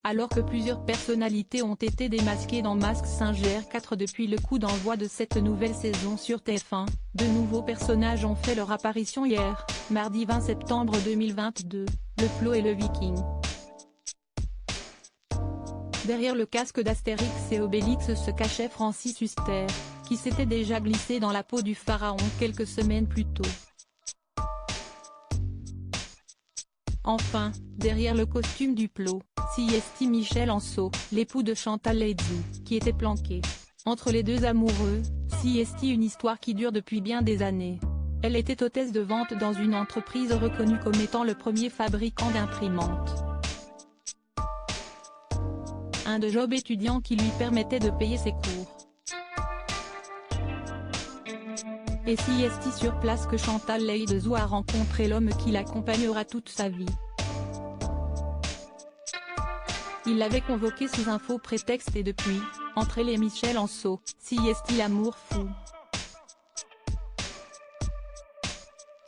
Alors que plusieurs personnalités ont été démasquées dans Mask Singer 4 depuis le coup d'envoi de cette nouvelle saison sur TF1, de nouveaux personnages ont fait leur apparition hier, mardi 20 septembre 2022, le Flo et le Viking. Derrière le casque d'Astérix et Obélix se cachait Francis Huster, qui s'était déjà glissé dans la peau du pharaon quelques semaines plus tôt. Enfin, derrière le costume du Plot, s'y est Michel Anso, l'époux de Chantal Latsou, qui était planqué. Entre les deux amoureux, s'y est une histoire qui dure depuis bien des années. Elle était hôtesse de vente dans une entreprise reconnue comme étant le premier fabricant d'imprimantes. Un de job étudiant qui lui permettait de payer ses cours. Et si est sur place que Chantal Latsou a rencontré l'homme qui l'accompagnera toute sa vie. Il l'avait convoqué sous un faux prétexte et depuis, entre elle et Michel Anso, si est l'amour fou.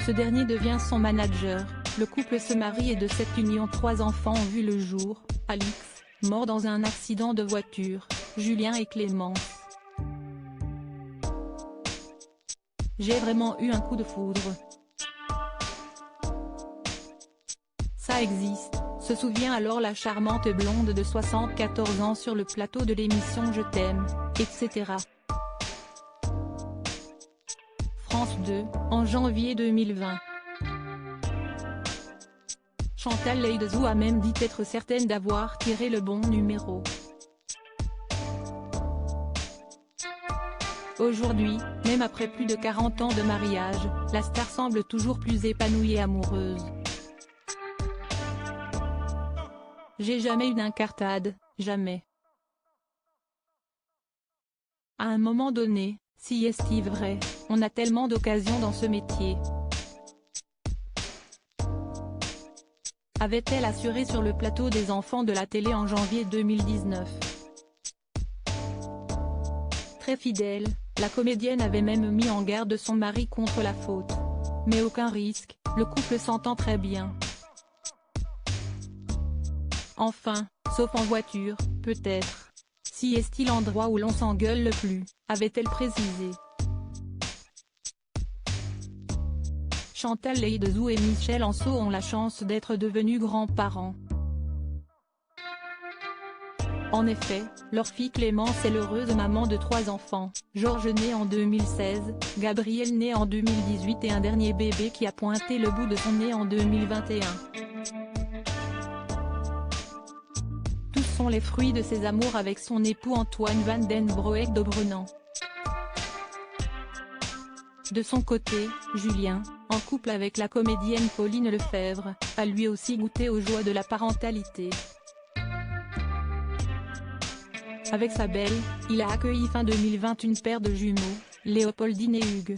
Ce dernier devient son manager, le couple se marie et de cette union 3 enfants ont vu le jour, Alix, mort dans un accident de voiture, Julien et Clémence. J'ai vraiment eu un coup de foudre. Ça existe, se souvient alors la charmante blonde de 74 ans sur le plateau de l'émission Je t'aime, etc. France 2, en janvier 2020. Chantal Latsou a même dit être certaine d'avoir tiré le bon numéro. Aujourd'hui, même après plus de 40 ans de mariage, la star semble toujours plus épanouie et amoureuse. J'ai jamais eu d'incartade, jamais. À un moment donné, si est vrai, on a tellement d'occasions dans ce métier. Avait-elle assuré sur le plateau des Enfants de la télé en janvier 2019. Très fidèle, la comédienne avait même mis en garde son mari contre la faute. Mais aucun risque, le couple s'entend très bien. Enfin, sauf en voiture, peut-être. Si est-il l'endroit où l'on s'engueule le plus, avait-elle précisé. Chantal Latsou et Michel Anso ont la chance d'être devenus grands-parents. En effet, leur fille Clémence est l'heureuse maman de 3 enfants, Georges né en 2016, Gabriel né en 2018 et un dernier bébé qui a pointé le bout de son nez en 2021. Tous sont les fruits de ses amours avec son époux Antoine Van den Broek de Brennan. De son côté, Julien, en couple avec la comédienne Pauline Lefebvre, a lui aussi goûté aux joies de la parentalité. Avec sa belle, il a accueilli fin 2020 une paire de jumeaux, Léopoldine et Hugues.